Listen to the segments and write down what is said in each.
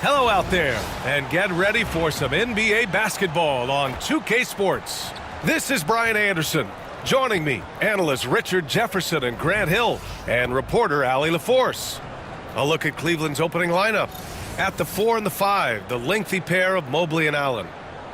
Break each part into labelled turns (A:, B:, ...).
A: Hello out there, and get ready for some NBA basketball on 2K Sports. This is Brian Anderson. Joining me, analysts Richard Jefferson and Grant Hill, and reporter Allie LaForce. A look at Cleveland's opening lineup. At the 4 and the 5, the lengthy pair of Mobley and Allen.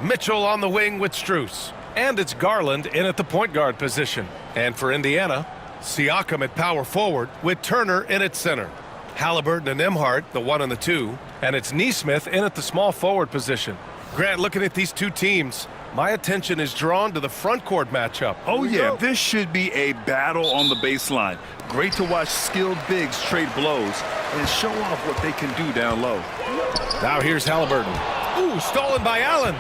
A: Mitchell on the wing with Strus. And it's Garland in at the point guard position. And for Indiana, Siakam at power forward with Turner in at center. Halliburton and Nembhard, the 1 and the 2, and it's Nesmith in at the small forward position. Grant, looking at these two teams, my attention is drawn to the front court matchup.
B: Oh yeah, this should be a battle on the baseline. Great to watch skilled bigs trade blows and show off what they can do down low.
A: Now here's Halliburton. Ooh, stolen by Allen.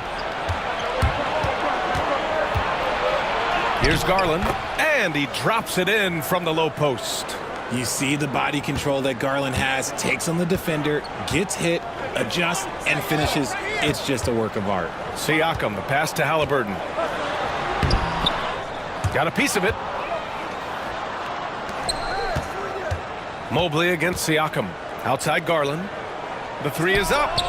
A: Here's Garland, and he drops it in from the low post.
C: You see the body control that Garland has, takes on the defender, gets hit, adjusts, and finishes. It's just a work of art.
A: Siakam, the pass to Halliburton. Got a piece of it. Mobley against Siakam. Outside Garland. The 3 is up.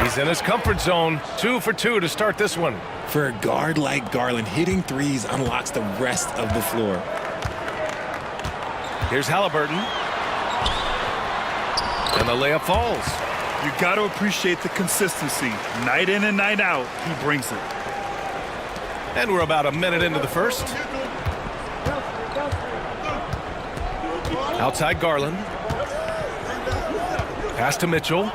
A: He's in his comfort zone. 2 for 2 to start this one.
C: For a guard like Garland, hitting threes unlocks the rest of the floor.
A: Here's Halliburton. And the layup falls.
B: You got to appreciate the consistency. Night in and night out, he brings it.
A: And we're about a minute into the first. Outside Garland. Pass to Mitchell.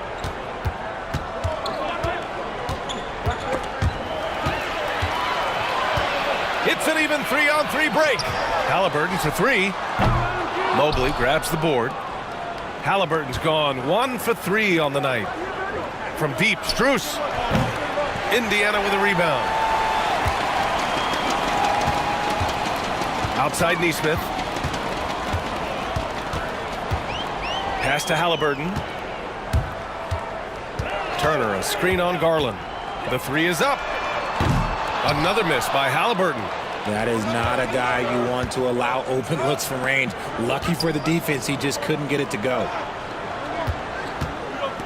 A: It's an even 3-on-3 break. Halliburton for 3. Mobley grabs the board. Halliburton's gone 1 for 3 on the night. From deep, Strus. Indiana with a rebound. Outside Nesmith. Pass to Halliburton. Turner, a screen on Garland. The 3 is up. Another miss by Halliburton.
C: That is not a guy you want to allow open looks from range. Lucky for the defense, he just couldn't get it to go.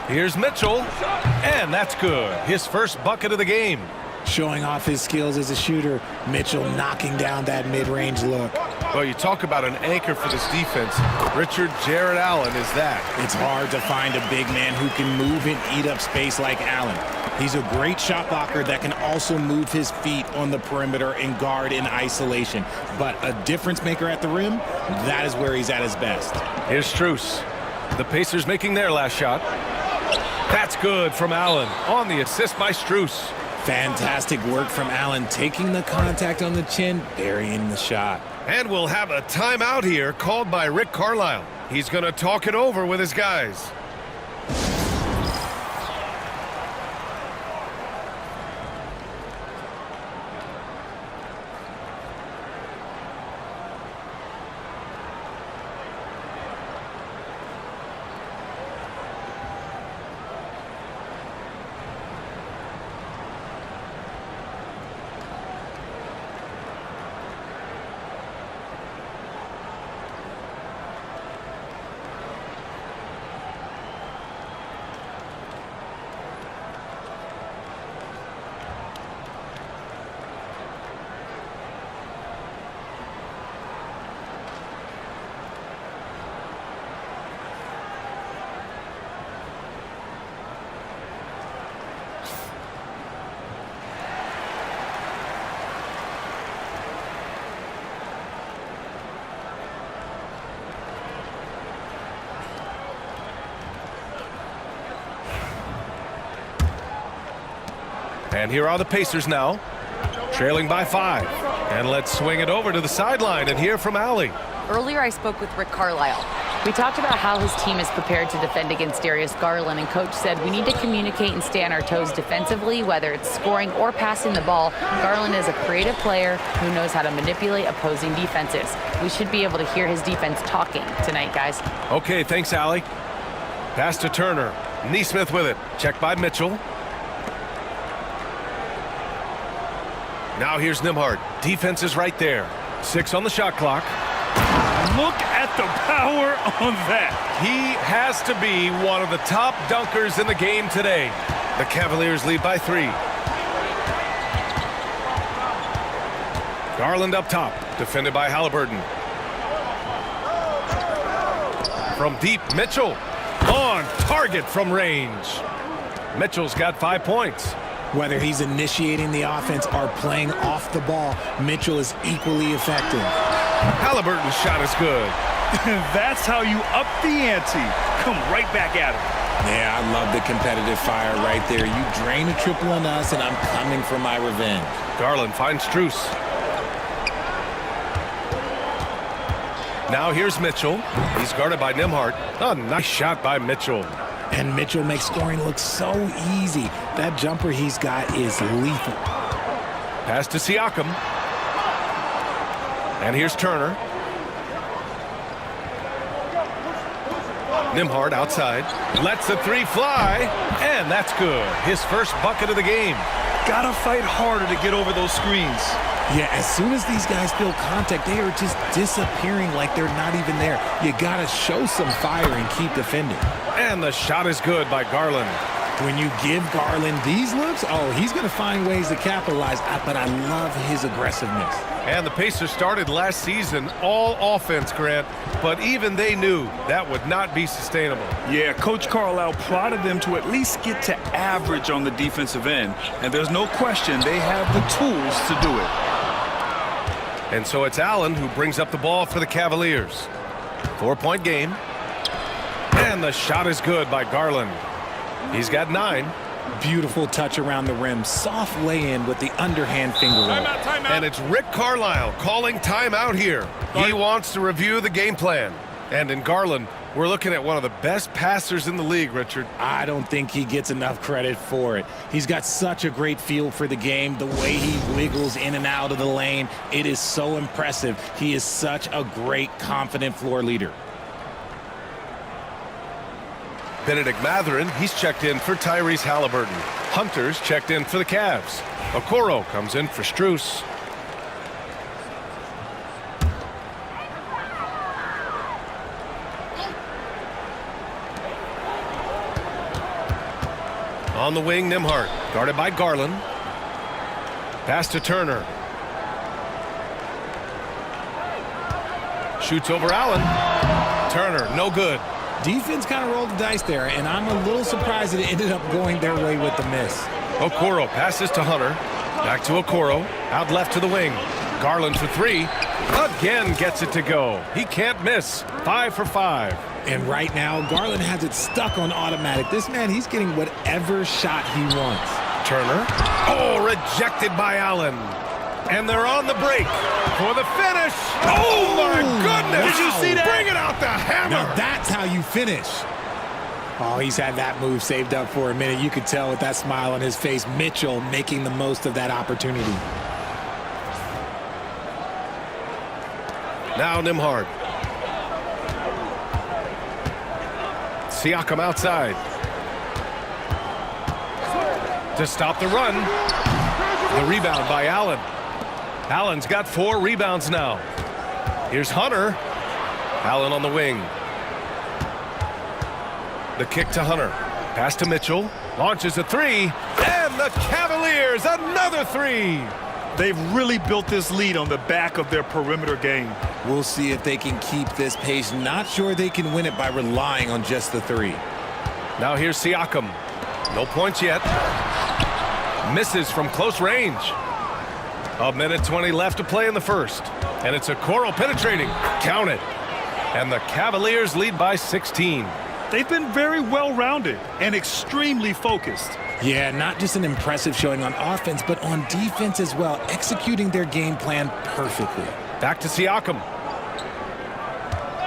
A: Here's Mitchell, and that's good. His first bucket of the game.
C: Showing off his skills as a shooter, Mitchell knocking down that mid-range look.
A: Well, you talk about an anchor for this defense. Richard Jarrett Allen is that.
C: It's hard to find a big man who can move and eat up space like Allen. He's a great shot blocker that can also move his feet on the perimeter and guard in isolation. But a difference maker at the rim, that is where he's at his best.
A: Here's Strus. The Pacers making their last shot. That's good from Allen on the assist by Strus.
C: Fantastic work from Allen, taking the contact on the chin, burying the shot.
A: And we'll have a timeout here called by Rick Carlisle. He's going to talk it over with his guys. And here are the Pacers now, trailing by 5. And let's swing it over to the sideline and hear from Allie.
D: Earlier, I spoke with Rick Carlisle. We talked about how his team is prepared to defend against Darius Garland, and Coach said we need to communicate and stay on our toes defensively, whether it's scoring or passing the ball. Garland is a creative player who knows how to manipulate opposing defenses. We should be able to hear his defense talking tonight, guys.
A: Okay, thanks, Allie. Pass to Turner. Nesmith with it. Checked by Mitchell. Now here's Nembhard. Defense is right there. 6 on the shot clock.
B: Look at the power on that.
A: He has to be one of the top dunkers in the game today. The Cavaliers lead by 3. Garland up top, defended by Halliburton. From deep, Mitchell. On target from range. Mitchell's got 5 points.
C: Whether he's initiating the offense or playing off the ball, Mitchell is equally effective.
A: Halliburton's shot is good.
B: That's how you up the ante. Come right back at him.
C: Yeah, I love the competitive fire right there. You drain a triple on us, and I'm coming for my revenge.
A: Garland finds Strus. Now here's Mitchell. He's guarded by Nembhard. A nice shot by Mitchell.
C: And Mitchell makes scoring look so easy. That jumper he's got is lethal.
A: Pass to Siakam. And here's Turner. Nembhard outside. Lets the 3 fly. And that's good. His first bucket of the game.
B: Gotta fight harder to get over those screens.
C: Yeah, as soon as these guys feel contact, they are just disappearing like they're not even there. You gotta show some fire and keep defending.
A: And the shot is good by Garland.
C: When you give Garland these looks, oh, he's going to find ways to capitalize, but I love his aggressiveness.
A: And the Pacers started last season all offense, Grant, but even they knew that would not be sustainable.
B: Yeah, Coach Carlisle prodded them to at least get to average on the defensive end, and there's no question they have the tools to do it.
A: And so it's Allen who brings up the ball for the Cavaliers. 4-point game. And the shot is good by Garland. He's got 9.
C: Beautiful touch around the rim. Soft lay-in with the underhand finger roll.
A: Timeout. And it's Rick Carlisle calling timeout here. He wants to review the game plan. And in Garland, we're looking at one of the best passers in the league, Richard.
C: I don't think he gets enough credit for it. He's got such a great feel for the game, the way he wiggles in and out of the lane. It is so impressive. He is such a great, confident floor leader.
A: Benedict Mathurin, he's checked in for Tyrese Halliburton. Hunter's checked in for the Cavs. Okoro comes in for Strus. On the wing, Nembhard, guarded by Garland. Pass to Turner. Shoots over Allen. Turner, no good.
C: Defense kind of rolled the dice there, and I'm a little surprised that it ended up going their way with the miss.
A: Okoro passes to Hunter. Back to Okoro. Out left to the wing. Garland for 3. Again gets it to go. He can't miss. 5 for 5.
C: And right now, Garland has it stuck on automatic. This man, he's getting whatever shot he wants.
A: Turner. Oh, rejected by Allen. And they're on the break for the finish. Oh, my goodness.
C: Did you see that?
A: Bring it out the hammer.
C: Now that's how you finish. Oh, he's had that move saved up for a minute. You could tell with that smile on his face, Mitchell making the most of that opportunity.
A: Now Nembhard. Siakam outside. To stop the run. The rebound by Allen. Allen's got 4 rebounds now. Here's Hunter. Allen on the wing. The kick to Hunter. Pass to Mitchell. Launches a 3. And the Cavaliers, another 3.
B: They've really built this lead on the back of their perimeter game.
C: We'll see if they can keep this pace. Not sure they can win it by relying on just the 3.
A: Now here's Siakam. No points yet. Misses from close range. 1:20 left to play in the first. And it's Okoro penetrating. Count it. And the Cavaliers lead by 16.
B: They've been very well-rounded and extremely focused.
C: Yeah, not just an impressive showing on offense, but on defense as well, executing their game plan perfectly.
A: Back to Siakam.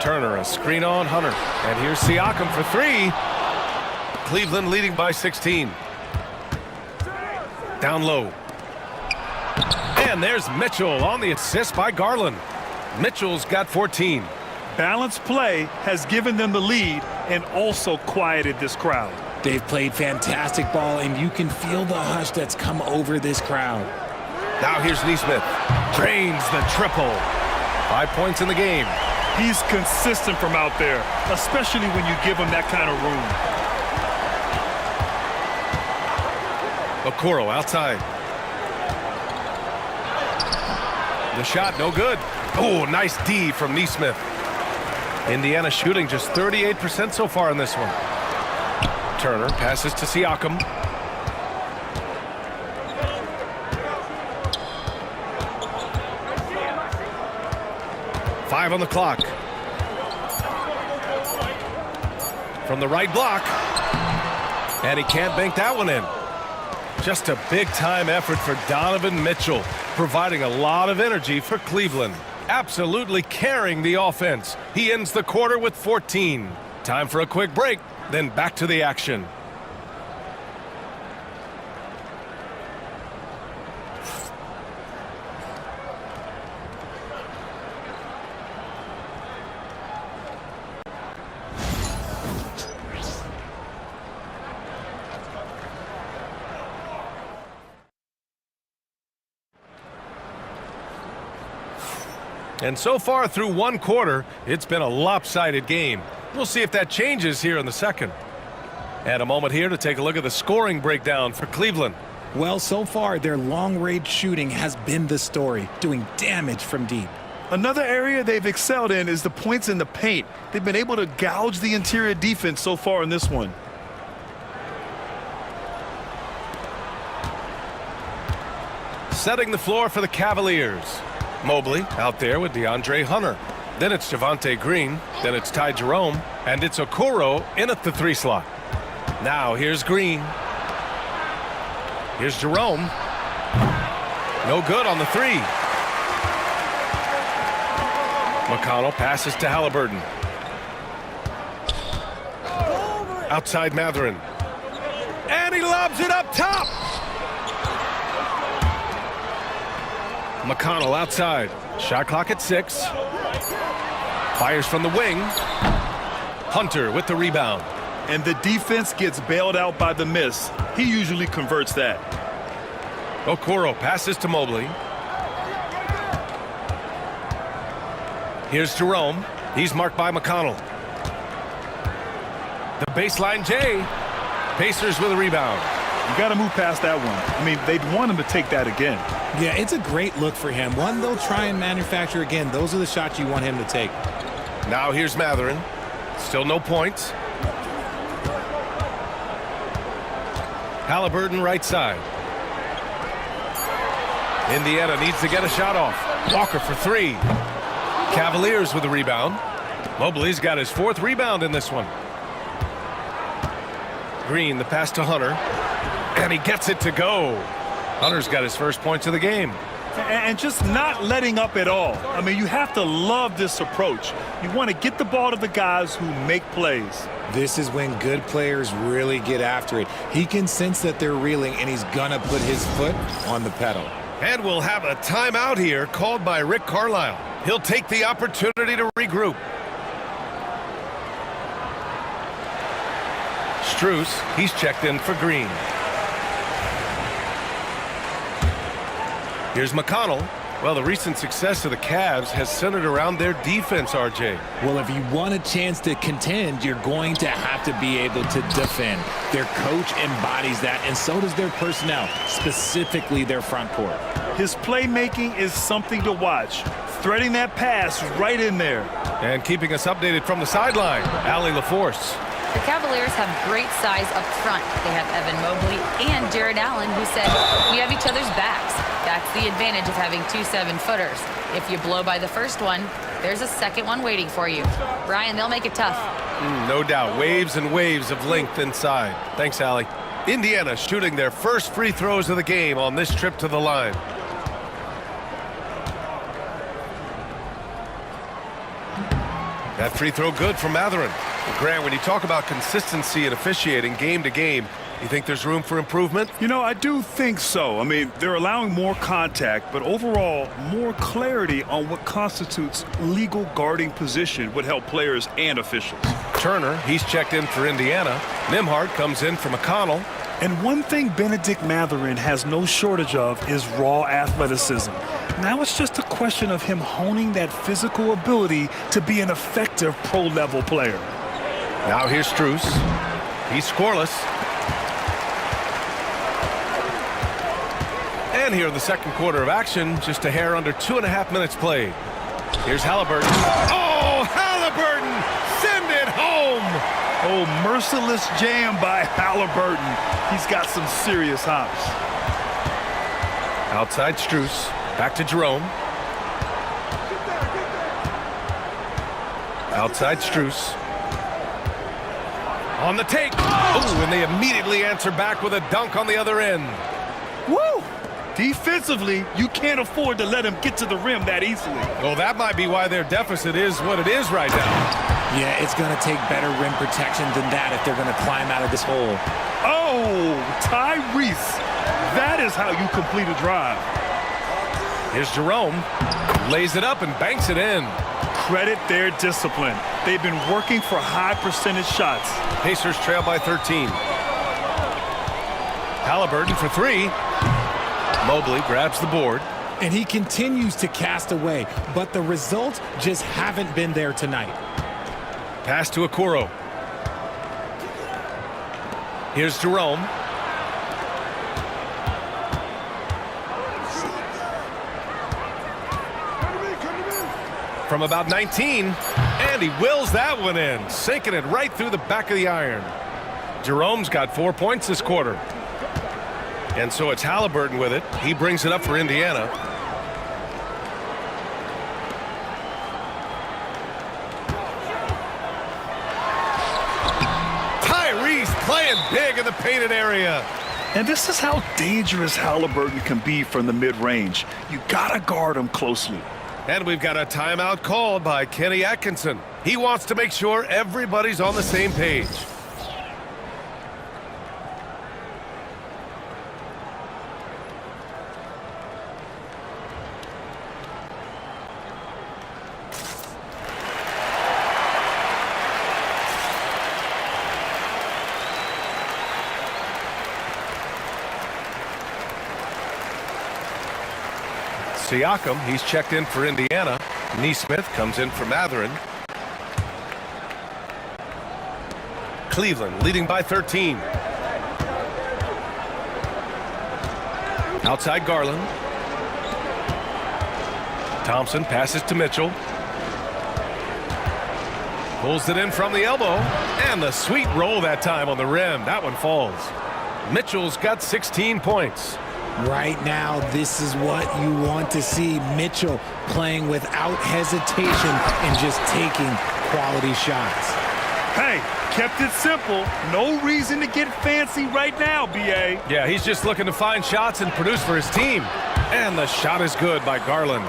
A: Turner, a screen on Hunter. And here's Siakam for 3. Cleveland leading by 16. Down low. And there's Mitchell on the assist by Garland. Mitchell's got 14.
B: Balanced play has given them the lead and also quieted this crowd.
C: They've played fantastic ball, and you can feel the hush that's come over this crowd.
A: Now here's Nesmith. Drains the triple. 5 points in the game.
B: He's consistent from out there, especially when you give him that kind of room.
A: Okoro outside. The shot, no good. Oh, nice D from Neesmith. Indiana shooting just 38% so far in this one. Turner passes to Siakam. Five on the clock. From the right block. And he can't bank that one in. Just a big-time effort for Donovan Mitchell, providing a lot of energy for Cleveland. Absolutely carrying the offense. He ends the quarter with 14. Time for a quick break, then back to the action. And so far through one quarter, it's been a lopsided game. We'll see if that changes here in the second. And a moment here to take a look at the scoring breakdown for Cleveland.
C: Well, so far, their long-range shooting has been the story, doing damage from deep.
B: Another area they've excelled in is the points in the paint. They've been able to gouge the interior defense so far in this one.
A: Setting the floor for the Cavaliers. Mobley out there with DeAndre Hunter. Then it's Javonte Green. Then it's Ty Jerome. And it's Okoro in at the 3 slot. Now here's Green. Here's Jerome. No good on the 3. McConnell passes to Halliburton. Outside Mathurin. And he lobs it up top. McConnell outside. Shot clock at 6. Fires from the wing. Hunter with the rebound.
B: And the defense gets bailed out by the miss. He usually converts that.
A: Okoro passes to Mobley. Here's Jerome. He's marked by McConnell. The baseline J. Pacers with a rebound.
B: You got to move past that one. I mean, they'd want him to take that again.
C: Yeah, it's a great look for him. One they'll try and manufacture again. Those are the shots you want him to take.
A: Now here's Mathurin. Still no points. Halliburton right side. Indiana needs to get a shot off. Walker for 3. Cavaliers with a rebound. Mobley's got his 4th rebound in this one. Green, the pass to Hunter. And he gets it to go. Hunter's got his first points of the game.
B: And just not letting up at all. I mean, you have to love this approach. You want to get the ball to the guys who make plays.
C: This is when good players really get after it. He can sense that they're reeling, and he's going to put his foot on the pedal.
A: And we'll have a timeout here called by Rick Carlisle. He'll take the opportunity to regroup. Strus, he's checked in for Green. Here's McConnell. Well, the recent success of the Cavs has centered around their defense, RJ.
C: Well, if you want a chance to contend, you're going to have to be able to defend. Their coach embodies that, and so does their personnel, specifically their front court.
B: His playmaking is something to watch. Threading that pass right in there.
A: And keeping us updated from the sideline, Allie LaForce.
D: The Cavaliers have great size up front. They have Evan Mobley and Jared Allen, who said, "We have each other's backs." That's the advantage of having 2 7-footers. If you blow by the first one, there's a second one waiting for you. Brian, they'll make it tough.
A: No doubt. Waves and waves of length inside. Thanks, Allie. Indiana shooting their first free throws of the game on this trip to the line. That free throw good from Mathurin. Grant, when you talk about consistency and officiating game to game, you think there's room for improvement?
B: You know, I do think so. I mean, they're allowing more contact, but overall, more clarity on what constitutes legal guarding position would help players and officials.
A: Turner, he's checked in for Indiana. Nembhard comes in for McConnell.
B: And one thing Benedict Mathurin has no shortage of is raw athleticism. Now it's just a question of him honing that physical ability to be an effective pro-level player.
A: Now here's Strus. He's scoreless. And here in the second quarter of action, just a hair under 2.5 minutes played. Here's Halliburton. Oh, Halliburton! Send it home!
B: Oh, merciless jam by Halliburton. He's got some serious hops.
A: Outside Strus. Back to Jerome. Outside Strus. On the take. Oh, and they immediately answer back with a dunk on the other end.
B: Woo! Defensively, you can't afford to let him get to the rim that easily.
A: Well, that might be why their deficit is what it is right now.
C: Yeah, it's going to take better rim protection than that if they're going to climb out of this hole.
B: Oh, Tyrese. That is how you complete a drive.
A: Here's Jerome. Lays it up and banks it in.
B: Credit their discipline. They've been working for high percentage shots.
A: Pacers trail by 13. Halliburton for three. Mobley grabs the board.
C: And he continues to cast away, but the results just haven't been there tonight.
A: Pass to Okoro. Here's Jerome. From about 19, and he wills that one in, sinking it right through the back of the iron. Jerome's got 4 points this quarter. And so it's Halliburton with it. He brings it up for Indiana. Tyrese playing big in the painted area.
B: And this is how dangerous Halliburton can be from the mid-range. You gotta guard him closely.
A: And we've got a timeout called by Kenny Atkinson. He wants to make sure everybody's on the same page. Siakam, he's checked in for Indiana. Neesmith comes in for Mathurin. Cleveland leading by 13. Outside Garland. Thompson passes to Mitchell. Pulls it in from the elbow. And the sweet roll that time on the rim. That one falls. Mitchell's got 16 points.
C: Right now, this is what you want to see. Mitchell playing without hesitation and just taking quality shots.
B: Hey, kept it simple. No reason to get fancy right now, B.A.
A: Yeah, he's just looking to find shots and produce for his team. And the shot is good by Garland.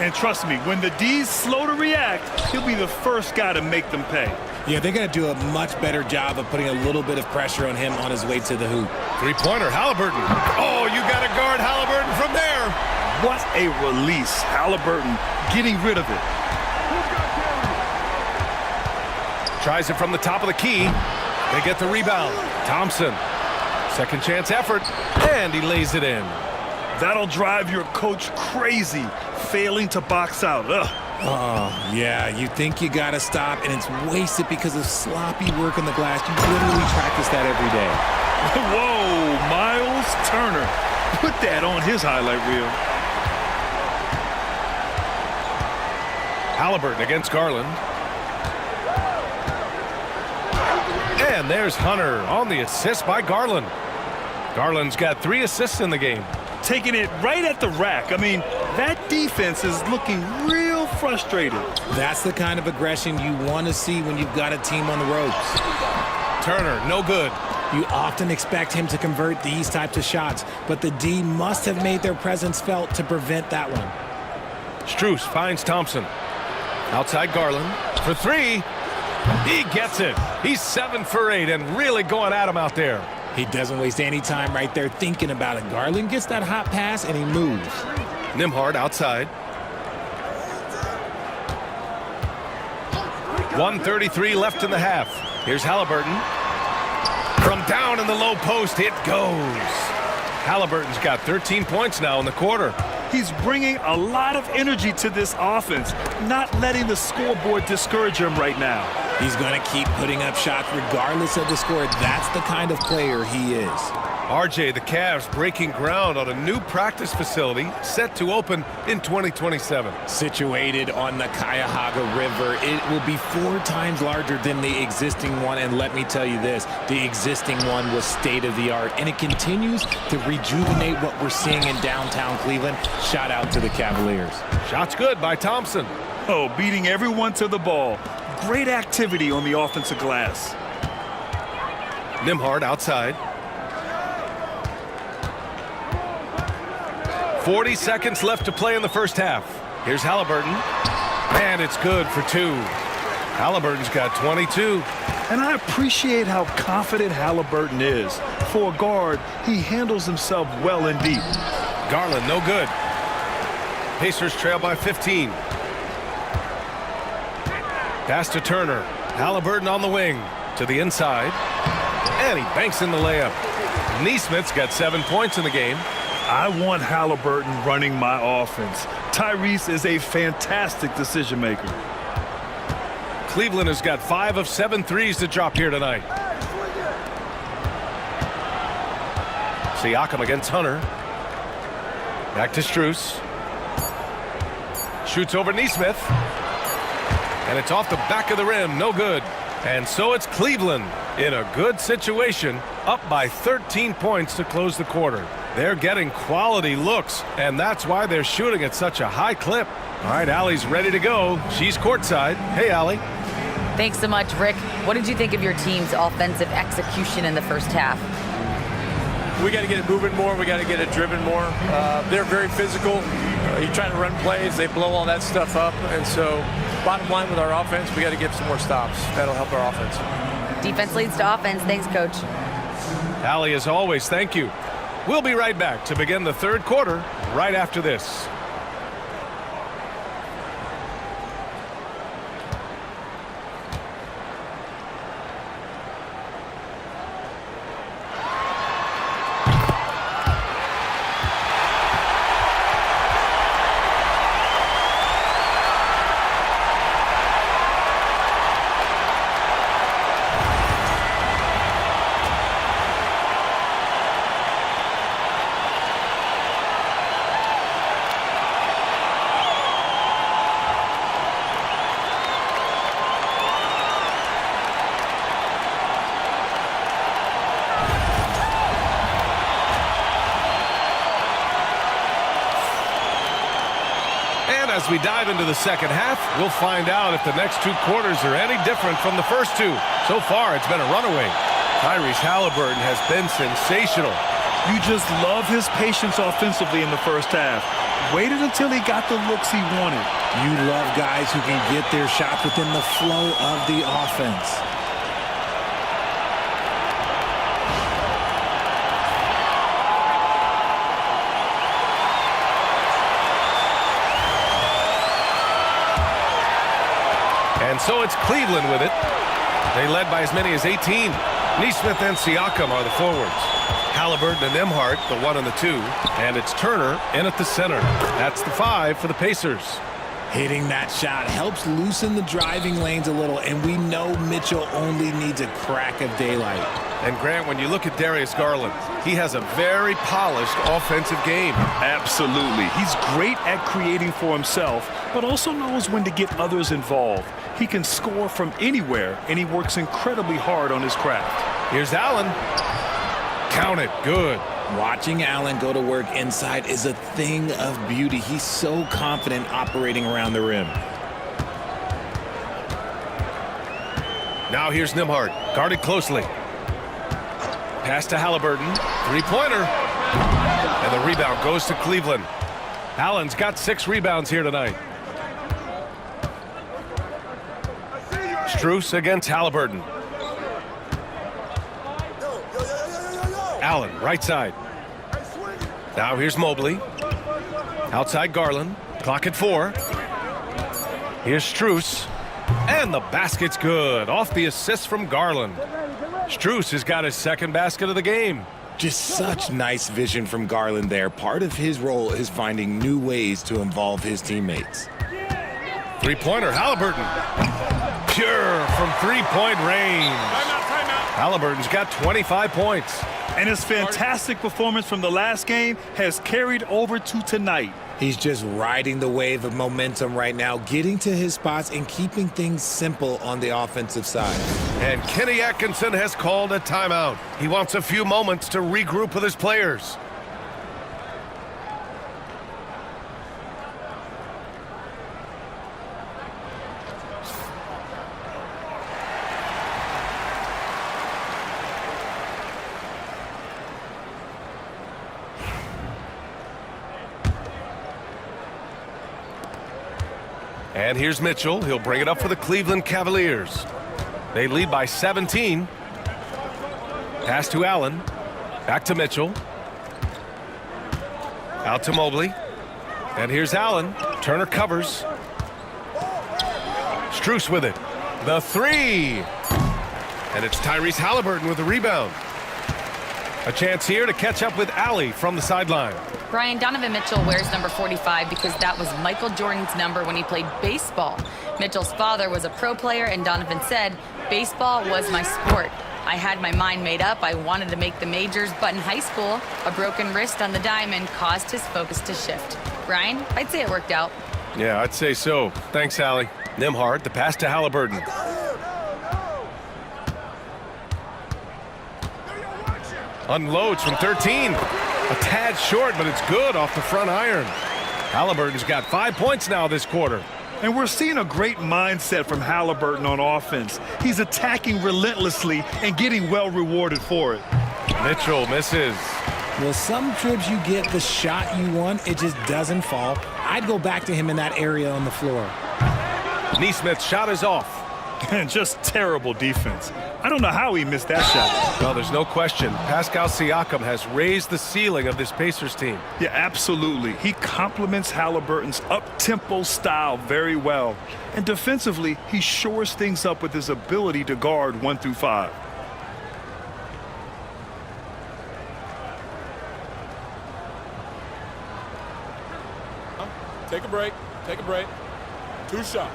B: And trust me, when the D's slow to react, he'll be the first guy to make them pay.
C: Yeah, they're going to do a much better job of putting a little bit of pressure on him on his way to the hoop.
A: Three-pointer, Halliburton. Oh, you got to guard Halliburton from there.
B: What a release. Halliburton getting rid of it.
A: Tries it from the top of the key. They get the rebound. Thompson. Second chance effort. And he lays it in.
B: That'll drive your coach crazy, failing to box out. Ugh.
C: Oh, yeah, you think you got to stop, and it's wasted because of sloppy work on the glass. You literally practice that every day.
B: Whoa, Miles Turner. Put that on his highlight reel.
A: Halliburton against Garland. And there's Hunter on the assist by Garland. Garland's got 3 assists in the game.
B: Taking it right at the rack. I mean, that defense is looking real frustrated.
C: That's the kind of aggression you want to see when you've got a team on the ropes.
A: Turner, no good.
C: You often expect him to convert these types of shots, but the D must have made their presence felt to prevent that one.
A: Strus finds Thompson. Outside Garland for 3. He gets it. He's 7 for 8 and really going at him out there.
C: He doesn't waste any time right there thinking about it. Garland gets that hot pass and he moves.
A: Nembhard outside. 1:33 left in the half. Here's Halliburton. From down in the low post, it goes. Halliburton's got 13 points now in the quarter.
B: He's bringing a lot of energy to this offense, not letting the scoreboard discourage him right now.
C: He's going to keep putting up shots regardless of the score. That's the kind of player he is.
A: RJ, the Cavs breaking ground on a new practice facility set to open in 2027.
C: Situated on the Cuyahoga River, it will be 4 times larger than the existing one. And let me tell you this, the existing one was state-of-the-art, and it continues to rejuvenate what we're seeing in downtown Cleveland. Shout out to the Cavaliers.
A: Shots good by Thompson.
B: Oh, beating everyone to the ball. Great activity on the offensive glass.
A: Nembhard outside. 40 seconds left to play in the first half. Here's Halliburton. And it's good for 2. Halliburton's got 22.
B: And I appreciate how confident Halliburton is. For a guard, he handles himself well and deep.
A: Garland, no good. Pacers trail by 15. Pass to Turner. Halliburton on the wing. To the inside. And he banks in the layup. Neesmith's got 7 points in the game.
B: I want Halliburton running my offense. Tyrese is a fantastic decision maker.
A: Cleveland has got 5 of 7 threes to drop here tonight. Siakam against Hunter. Back to Strus. Shoots over Neesmith. And it's off the back of the rim. No good. And so it's Cleveland in a good situation, up by 13 points to close the quarter. They're getting quality looks, and that's why they're shooting at such a high clip. All right, Allie's ready to go. She's courtside. Hey, Allie.
D: Thanks so much, Rick. What did you think of your team's offensive execution in the first half?
E: We got to get it moving more. We got to get it driven more. They're very physical. You try to run plays, they blow all that stuff up. And so, bottom line with our offense, we got to get some more stops. That'll help our offense.
D: Defense leads to offense. Thanks, Coach.
A: Allie, as always, thank you. We'll be right back to begin the third quarter right after this. As we dive into the second half, we'll find out if the next 2 quarters are any different from the first 2. So far, it's been a runaway. Tyrese Halliburton has been sensational.
B: You just love his patience offensively in the first half. Waited until he got the looks he wanted.
C: You love guys who can get their shots within the flow of the offense.
A: And so it's Cleveland with it. They led by as many as 18. Neesmith and Siakam are the forwards. Halliburton and Nembhard, the 1 and the 2. And it's Turner in at the center. That's the 5 for the Pacers.
C: Hitting that shot helps loosen the driving lanes a little, and we know Mitchell only needs a crack of daylight.
A: And Grant, when you look at Darius Garland, he has a very polished offensive game.
B: Absolutely. He's great at creating for himself, but also knows when to get others involved. He can score from anywhere, and he works incredibly hard on his craft.
A: Here's Allen. Count it. Good.
C: Watching Allen go to work inside is a thing of beauty. He's so confident operating around the rim.
A: Now here's Nembhard, guarded closely. Pass to Halliburton. 3-pointer. And the rebound goes to Cleveland. Allen's got 6 rebounds here tonight. Strus against Halliburton. Allen, right side. Now here's Mobley. Outside Garland. Clock at 4. Here's Strus. And the basket's good. Off the assist from Garland. Strus has got his second basket of the game.
C: Just such nice vision from Garland there. Part of his role is finding new ways to involve his teammates.
A: Three-pointer, Halliburton. Pure from three-point range. Halliburton's got 25 points.
B: And his fantastic performance from the last game has carried over to tonight.
C: He's just riding the wave of momentum right now, getting to his spots and keeping things simple on the offensive side.
A: And Kenny Atkinson has called a timeout. He wants a few moments to regroup with his players. And here's Mitchell. He'll bring it up for the Cleveland Cavaliers. They lead by 17. Pass to Allen. Back to Mitchell. Out to Mobley. And here's Allen. Turner covers. Strus with it. The three. And it's Tyrese Halliburton with the rebound. A chance here to catch up with Allie from the sideline.
D: Brian, Donovan Mitchell wears number 45 because that was Michael Jordan's number when he played baseball. Mitchell's father was a pro player, and Donovan said, "Baseball was my sport. I had my mind made up. I wanted to make the majors, but in high school, a broken wrist on the diamond caused his focus to shift." Brian, I'd say it worked out.
A: Yeah, I'd say so. Thanks, Allie. Nembhard, the pass to Halliburton. Unloads from 13. A tad short, but it's good off the front iron. Halliburton's got 5 points now this quarter.
B: And we're seeing a great mindset from Halliburton on offense. He's attacking relentlessly and getting well rewarded for it.
A: Mitchell misses.
C: Well, some trips you get the shot you want, it just doesn't fall. I'd go back to him in that area on the floor.
A: Neesmith's shot is off.
B: And just terrible defense. I don't know how he missed that shot.
A: Well, there's no question. Pascal Siakam has raised the ceiling of this Pacers team.
B: Yeah, absolutely. He complements Halliburton's up-tempo style very well. And defensively, he shores things up with his ability to guard 1 through 5.
E: Take a break. Take a break. 2 shots.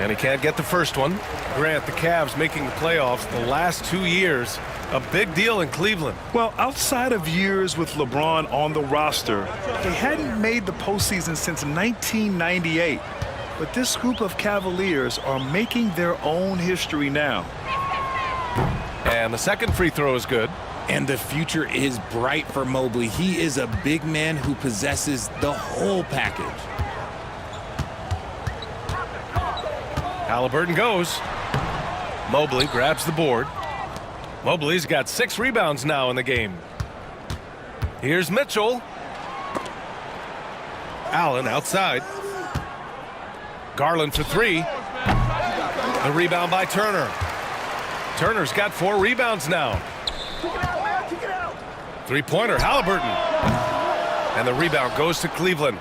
A: And he can't get the first one. Grant, the Cavs making the playoffs the last 2 years. A big deal in Cleveland.
B: Well, outside of years with LeBron on the roster, they hadn't made the postseason since 1998. But this group of Cavaliers are making their own history now.
A: And the second free throw is good.
C: And the future is bright for Mobley. He is a big man who possesses the whole package.
A: Halliburton goes. Mobley grabs the board. Mobley's got 6 rebounds now in the game. Here's Mitchell. Allen outside. Garland for 3. The rebound by Turner. Turner's got 4 rebounds now. Three-pointer, Halliburton. And the rebound goes to Cleveland.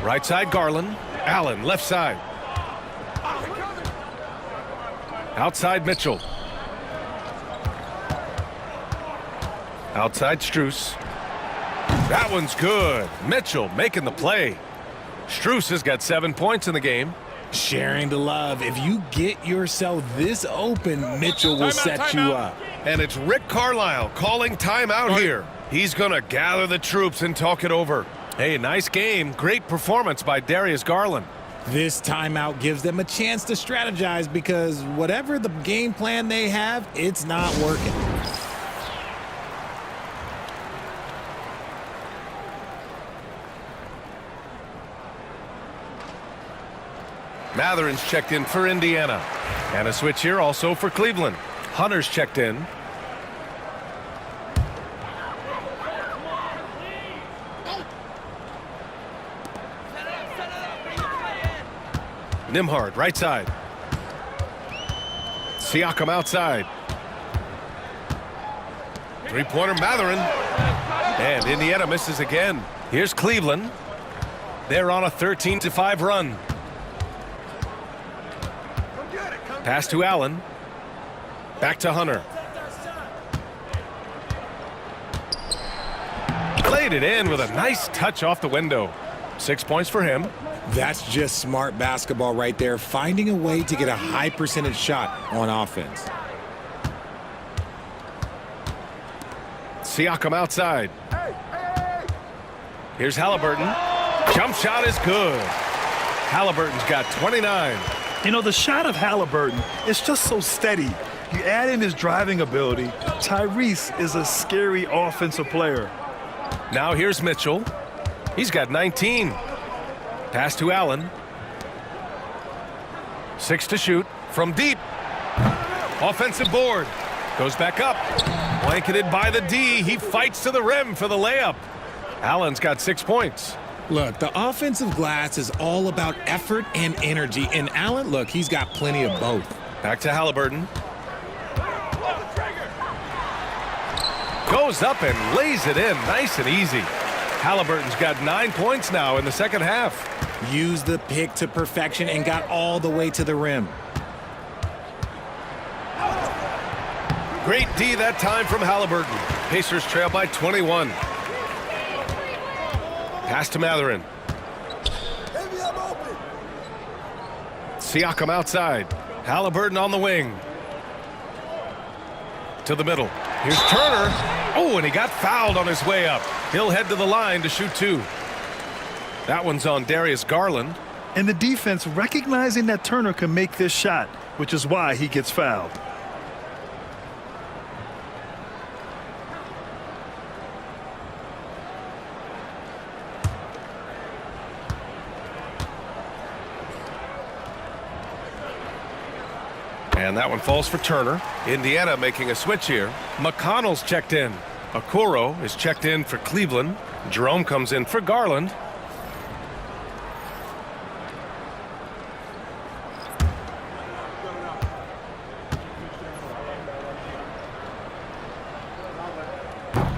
A: Right side, Garland. Allen, left side. Outside, Mitchell. Outside, Strus. That one's good. Mitchell making the play. Strus has got 7 points in the game.
C: Sharing the love. If you get yourself this open, Mitchell will set you up.
A: And it's Rick Carlisle calling timeout here. He's going to gather the troops and talk it over. Hey, nice game. Great performance by Darius Garland.
C: This timeout gives them a chance to strategize because whatever the game plan they have, it's not working.
A: Matherin's checked in for Indiana. And a switch here also for Cleveland. Hunter's checked in. Nembhard, right side. Siakam outside. Three-pointer Matherin. And Indiana misses again. Here's Cleveland. They're on a 13-5 run. Pass to Allen. Back to Hunter. Played it in with a nice touch off the window. 6 points for him.
C: That's just smart basketball right there, finding a way to get a high percentage shot on offense.
A: Siakam outside. Here's Halliburton. Jump shot is good. Halliburton's got 29.
B: You know, the shot of Halliburton is just so steady. You add in his driving ability. Tyrese is a scary offensive player.
A: Now here's Mitchell. He's got 19. Pass to Allen. 6 to shoot from deep. Offensive board. Goes back up. Blanketed by the D. He fights to the rim for the layup. Allen's got 6 points.
C: Look, the offensive glass is all about effort and energy. And Allen, look, he's got plenty of both.
A: Back to Halliburton. Goes up and lays it in nice and easy. Halliburton's got 9 points now in the second half.
C: Used the pick to perfection and got all the way to the rim.
A: Great D that time from Halliburton. Pacers trail by 21. Pass to Matherin. Siakam outside. Halliburton on the wing. To the middle. Here's Turner. Oh, and he got fouled on his way up. He'll head to the line to shoot 2. That one's on Darius Garland.
B: And the defense recognizing that Turner can make this shot, which is why he gets fouled.
A: And that one falls for Turner. Indiana making a switch here. McConnell's checked in. Okoro is checked in for Cleveland. Jerome comes in for Garland.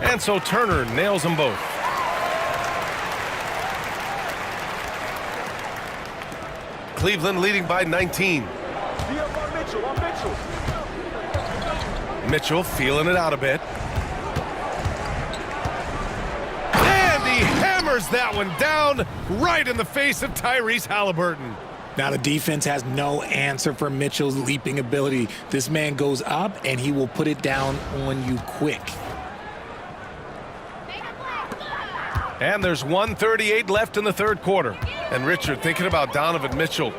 A: And so Turner nails them both. Cleveland leading by 19. Mitchell feeling it out a bit. And he hammers that one down right in the face of Tyrese Halliburton.
C: Now the defense has no answer for Mitchell's leaping ability. This man goes up and he will put it down on you quick.
A: And there's 1:38 left in the third quarter. And Richard, thinking about Donovan Mitchell,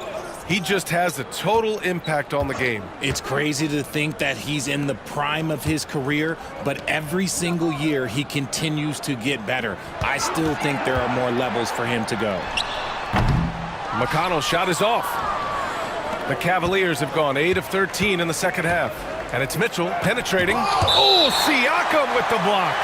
A: he just has a total impact on the game.
C: It's crazy to think that he's in the prime of his career, but every single year he continues to get better. I still think there are more levels for him to go.
A: McConnell's shot is off. The Cavaliers have gone 8 of 13 in the second half. And it's Mitchell penetrating. Oh, Siakam with the block.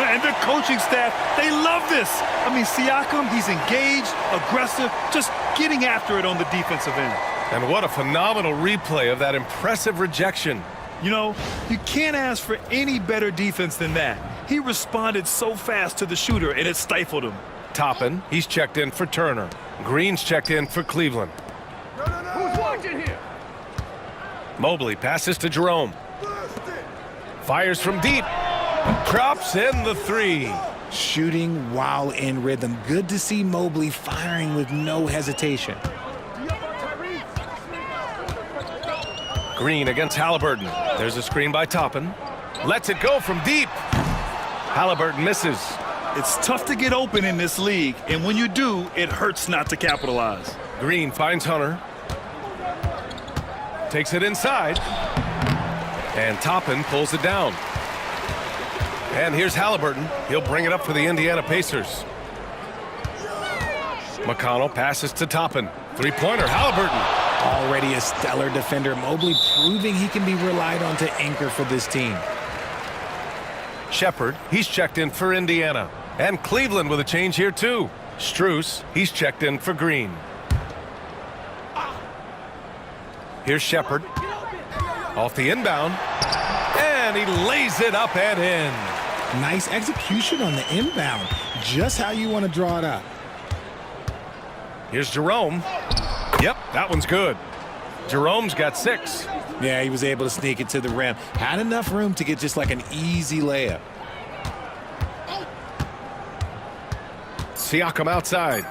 B: And the coaching staff, they love this. I mean, Siakam, he's engaged, aggressive, just getting after it on the defensive end.
A: And what a phenomenal replay of that impressive rejection.
B: You know, you can't ask for any better defense than that. He responded so fast to the shooter, and it stifled him.
A: Toppin, he's checked in for Turner. Green's checked in for Cleveland.
F: Who's watching here?
A: Mobley passes to Jerome. Fires from deep. Drops in the 3.
C: Shooting while in rhythm. Good to see Mobley firing with no hesitation.
A: Green against Halliburton. There's a screen by Toppin. Lets it go from deep. Halliburton misses.
B: It's tough to get open in this league, and when you do, it hurts not to capitalize.
A: Green finds Hunter. Takes it inside. And Toppin pulls it down. And here's Halliburton. He'll bring it up for the Indiana Pacers. McConnell passes to Toppin. Three-pointer, Halliburton.
C: Already a stellar defender. Mobley proving he can be relied on to anchor for this team.
A: Shepard, he's checked in for Indiana. And Cleveland with a change here too. Strus, he's checked in for Green. Here's Shepard. Off the inbound. And he lays it up and in.
C: Nice execution on the inbound. Just how you want to draw it up.
A: Here's Jerome. Yep, that one's good. Jerome's got 6.
C: Yeah, he was able to sneak it to the rim. Had enough room to get just like an easy layup.
A: Siakam outside.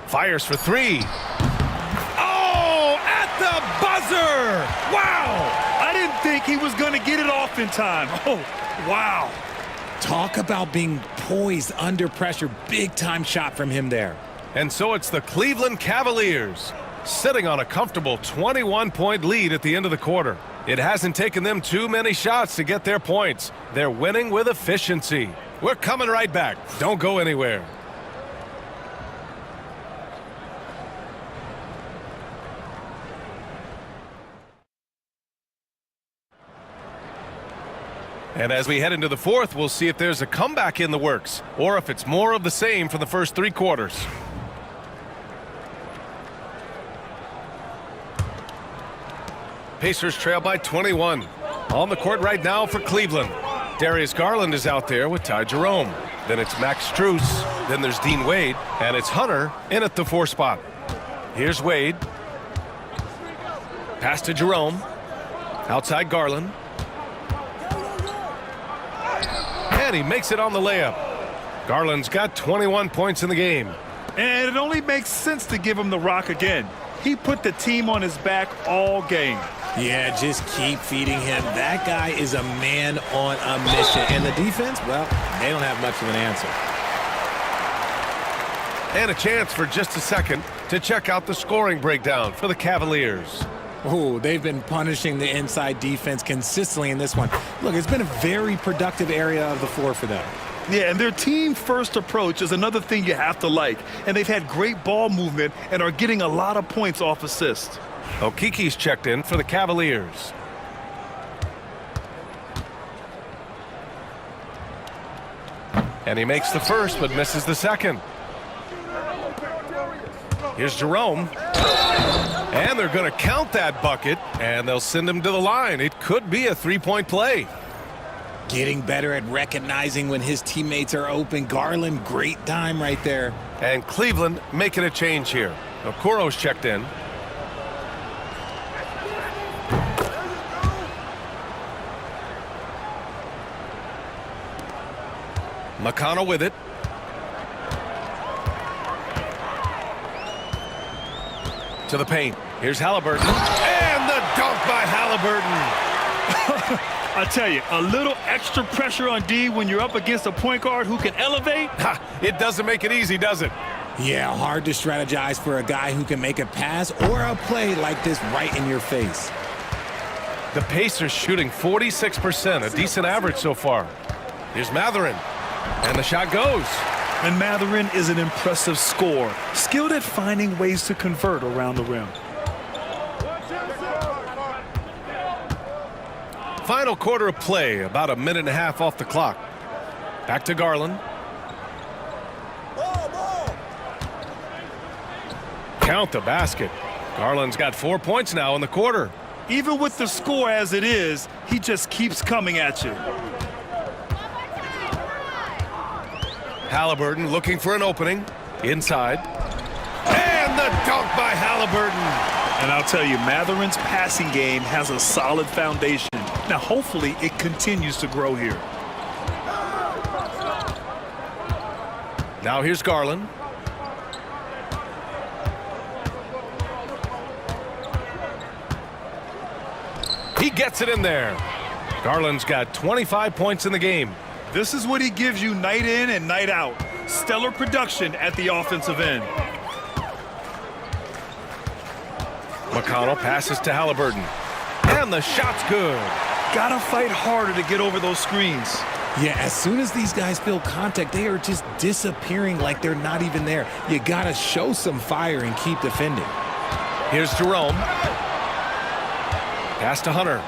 A: Fires for 3. Oh, at the buzzer! Wow!
B: I didn't think he was going to get it off in time. Oh, wow.
C: Talk about being poised under pressure. Big time shot from him there.
A: And so it's the Cleveland Cavaliers sitting on a comfortable 21-point lead at the end of the quarter. It hasn't taken them too many shots to get their points. They're winning with efficiency. We're coming right back. Don't go anywhere. And as we head into the fourth, we'll see if there's a comeback in the works or if it's more of the same for the first 3 quarters. Pacers trail by 21. On the court right now for Cleveland. Darius Garland is out there with Ty Jerome. Then it's Max Strus. Then there's Dean Wade. And it's Hunter in at the 4 spot. Here's Wade. Pass to Jerome. Outside Garland. And he makes it on the layup. Garland's got 21 points in the game.
B: And it only makes sense to give him the rock again. He put the team on his back all game.
C: Yeah, just keep feeding him. That guy is a man on a mission. And the defense, well, they don't have much of an answer.
A: And a chance for just a second to check out the scoring breakdown for the Cavaliers.
C: Oh, they've been punishing the inside defense consistently in this one. Look, it's been a very productive area of the floor for them.
B: Yeah, and their team-first approach is another thing you have to like. And they've had great ball movement and are getting a lot of points off assists.
A: Okiki's checked in for the Cavaliers. And he makes the first but misses the second. Here's Jerome. And they're going to count that bucket, and they'll send him to the line. It could be a 3-point play.
C: Getting better at recognizing when his teammates are open. Garland, great dime right there.
A: And Cleveland making a change here. Okoro's checked in. McConnell with it. To the paint. Here's Halliburton. And the dunk by Halliburton.
B: I tell you, a little extra pressure on D when you're up against a point guard who can elevate.
A: Ha, it doesn't make it easy, does it?
C: Yeah, hard to strategize for a guy who can make a pass or a play like this right in your face.
A: The Pacers shooting 46%, a decent average so far. Here's Mathurin. And the shot goes.
B: And Mathurin is an impressive scorer, skilled at finding ways to convert around the rim.
A: Final quarter of play, about a minute and a half off the clock. Back to Garland. Count the basket. Garland's got 4 points now in the quarter.
B: Even with the score as it is, he just keeps coming at you.
A: Halliburton looking for an opening. Inside. And the dunk by Halliburton.
B: And I'll tell you, Mathurin's passing game has a solid foundation. Now, hopefully, it continues to grow here.
A: Now here's Garland. He gets it in there. Garland's got 25 points in the game.
B: This is what he gives you night in and night out. Stellar production at the offensive end.
A: McConnell passes to Halliburton. And the shot's good.
B: Gotta fight harder to get over those screens.
C: Yeah, as soon as these guys feel contact, they are just disappearing like they're not even there. You gotta show some fire and keep defending.
A: Here's Jerome. Pass to Hunter.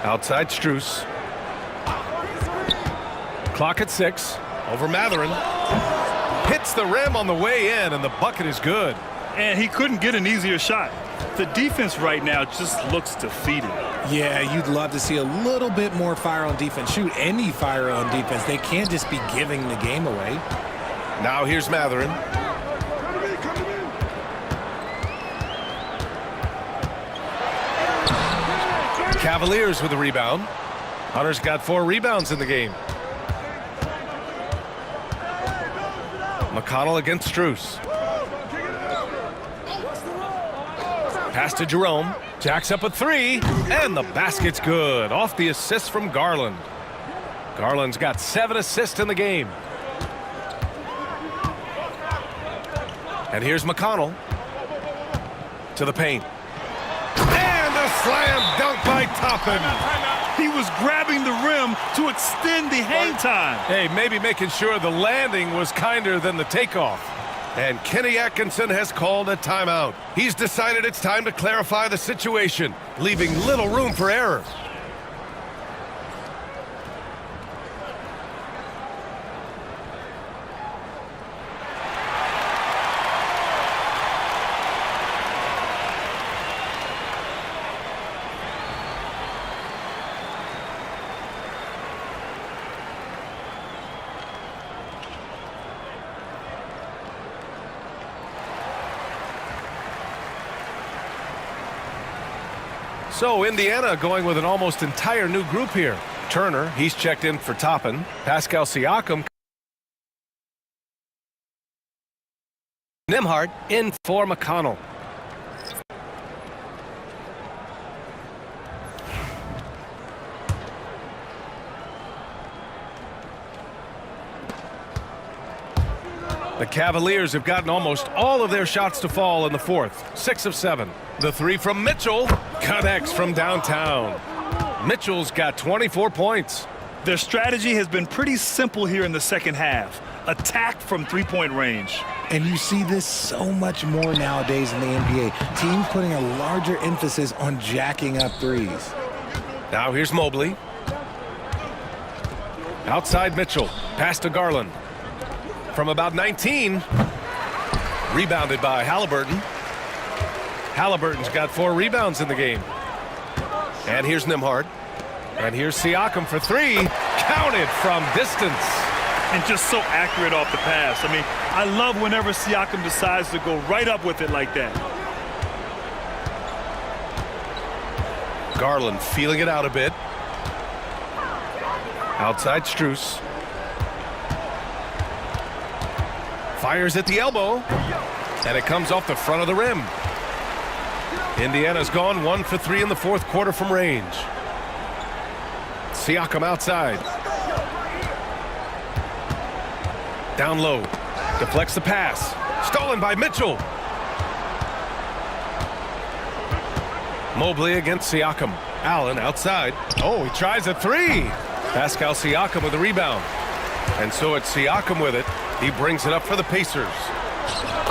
A: Outside Strus. Clock at 6. Over Mathurin. Hits the rim on the way in, and the bucket is good.
B: And he couldn't get an easier shot. The defense right now just looks defeated.
C: Yeah, you'd love to see a little bit more fire on defense. Shoot, any fire on defense. They can't just be giving the game away.
A: Now here's Matherin. Cavaliers with a rebound. Hunter's got 4 rebounds in the game. McConnell against Strus. Pass to Jerome. Jacks up a 3, and the basket's good. Off the assist from Garland. Garland's got 7 assists in the game. And here's McConnell to the paint. And a slam dunk by Toppin.
B: He was grabbing the rim to extend the hang time.
A: Hey, maybe making sure the landing was kinder than the takeoff. And Kenny Atkinson has called a timeout. He's decided it's time to clarify the situation, leaving little room for error. So Indiana going with an almost entire new group here. Turner, he's checked in for Toppin. Pascal Siakam. Nembhard in for McConnell. The Cavaliers have gotten almost all of their shots to fall in the fourth. 6 of 7. The 3 from Mitchell connects from downtown. Mitchell's got 24 points.
B: Their strategy has been pretty simple here in the second half. Attack from three-point range.
C: And you see this so much more nowadays in the NBA. Teams putting a larger emphasis on jacking up threes.
A: Now here's Mobley. Outside Mitchell. Pass to Garland. From about 19. Rebounded by Halliburton. Halliburton's got 4 rebounds in the game. And here's Nembhard. And here's Siakam for 3. Counted from distance.
B: And just so accurate off the pass. I mean, I love whenever Siakam decides to go right up with it like that.
A: Garland feeling it out a bit. Outside Strus. Fires at the elbow. And it comes off the front of the rim. Indiana's gone 1 for 3 in the fourth quarter from range. Siakam outside. Down low. Deflects the pass. Stolen by Mitchell. Mobley against Siakam. Allen outside. Oh, he tries a 3. Pascal Siakam with the rebound. And so it's Siakam with it. He brings it up for the Pacers.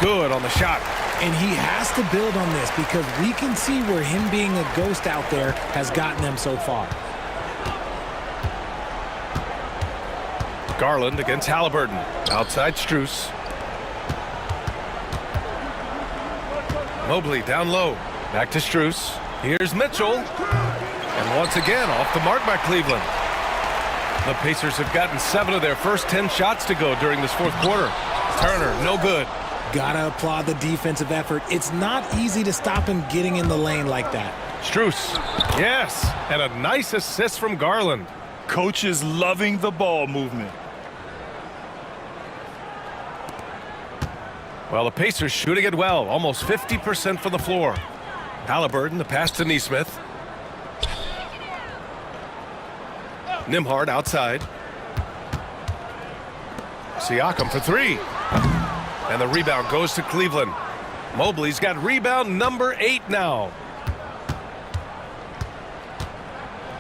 A: Good on the shot.
C: And he has to build on this because we can see where him being a ghost out there has gotten them so far.
A: Garland against Halliburton. Outside Strus. Mobley down low. Back to Strus. Here's Mitchell. And once again off the mark by Cleveland. The Pacers have gotten 7 of their first 10 shots to go during this fourth quarter. Turner, no good.
C: Gotta applaud the defensive effort. It's not easy to stop him getting in the lane like that.
A: Strus, yes, and a nice assist from Garland.
B: Coach is loving the ball movement.
A: Well, the Pacers shooting it well, almost 50% from the floor. Halliburton, the pass to Nesmith. Nembhard outside. Siakam for 3. And the rebound goes to Cleveland. Mobley's got rebound number 8 now.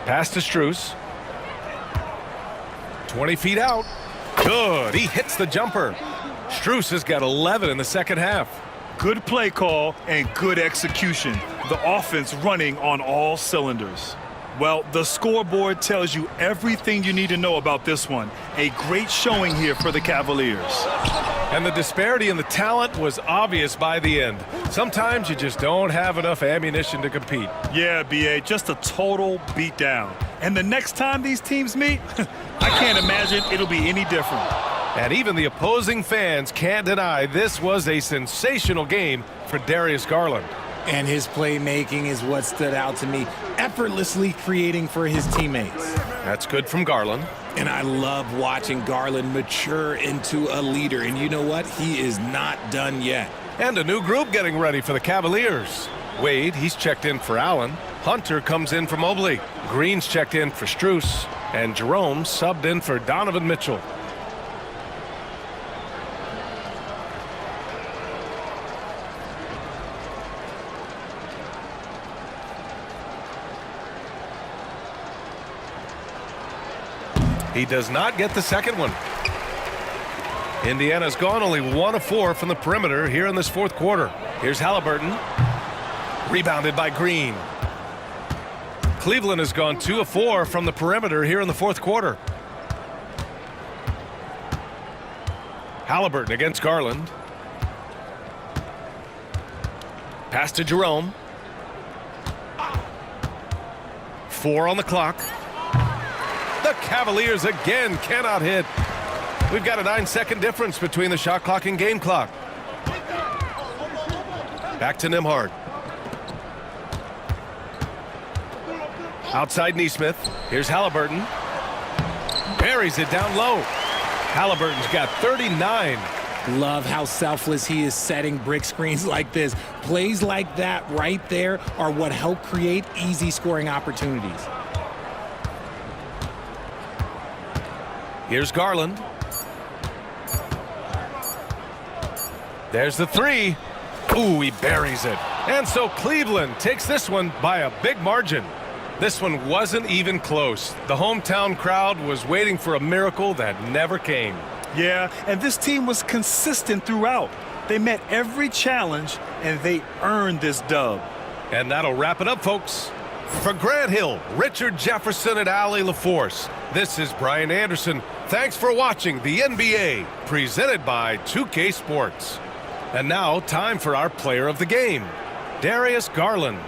A: Pass to Strus. 20 feet out. Good. He hits the jumper. Strus has got 11 in the second half.
B: Good play call and good execution. The offense running on all cylinders. Well, the scoreboard tells you everything you need to know about this one. A great showing here for the Cavaliers.
A: And the disparity in the talent was obvious by the end. Sometimes you just don't have enough ammunition to compete.
B: Yeah, B.A., just a total beatdown. And the next time these teams meet, I can't imagine it'll be any different.
A: And even the opposing fans can't deny this was a sensational game for Darius Garland.
C: And his playmaking is what stood out to me, effortlessly creating for his teammates.
A: That's good from Garland.
C: And I love watching Garland mature into a leader. And you know what? He is not done yet.
A: And a new group getting ready for the Cavaliers. Wade, he's checked in for Allen. Hunter comes in for Mobley. Green's checked in for Strus. And Jerome subbed in for Donovan Mitchell. He does not get the second one. Indiana's gone only 1 of 4 from the perimeter here in this fourth quarter. Here's Halliburton. Rebounded by Green. Cleveland has gone 2 of 4 from the perimeter here in the fourth quarter. Halliburton against Garland. Pass to Jerome. 4 on the clock. The Cavaliers again cannot hit. We've got a 9-second difference between the shot clock and game clock. Back to Nembhard. Outside Nesmith. Here's Halliburton. Buries it down low. Halliburton's got 39.
C: Love how selfless he is setting brick screens like this. Plays like that right there are what help create easy scoring opportunities.
A: Here's Garland. There's the 3. Ooh, he buries it. And so Cleveland takes this one by a big margin. This one wasn't even close. The hometown crowd was waiting for a miracle that never came.
B: Yeah, and this team was consistent throughout. They met every challenge, and they earned this dub.
A: And that'll wrap it up, folks. For Grant Hill, Richard Jefferson, and Allie LaForce, this is Brian Anderson. Thanks for watching the NBA, presented by 2K Sports. And now, time for our player of the game, Darius Garland.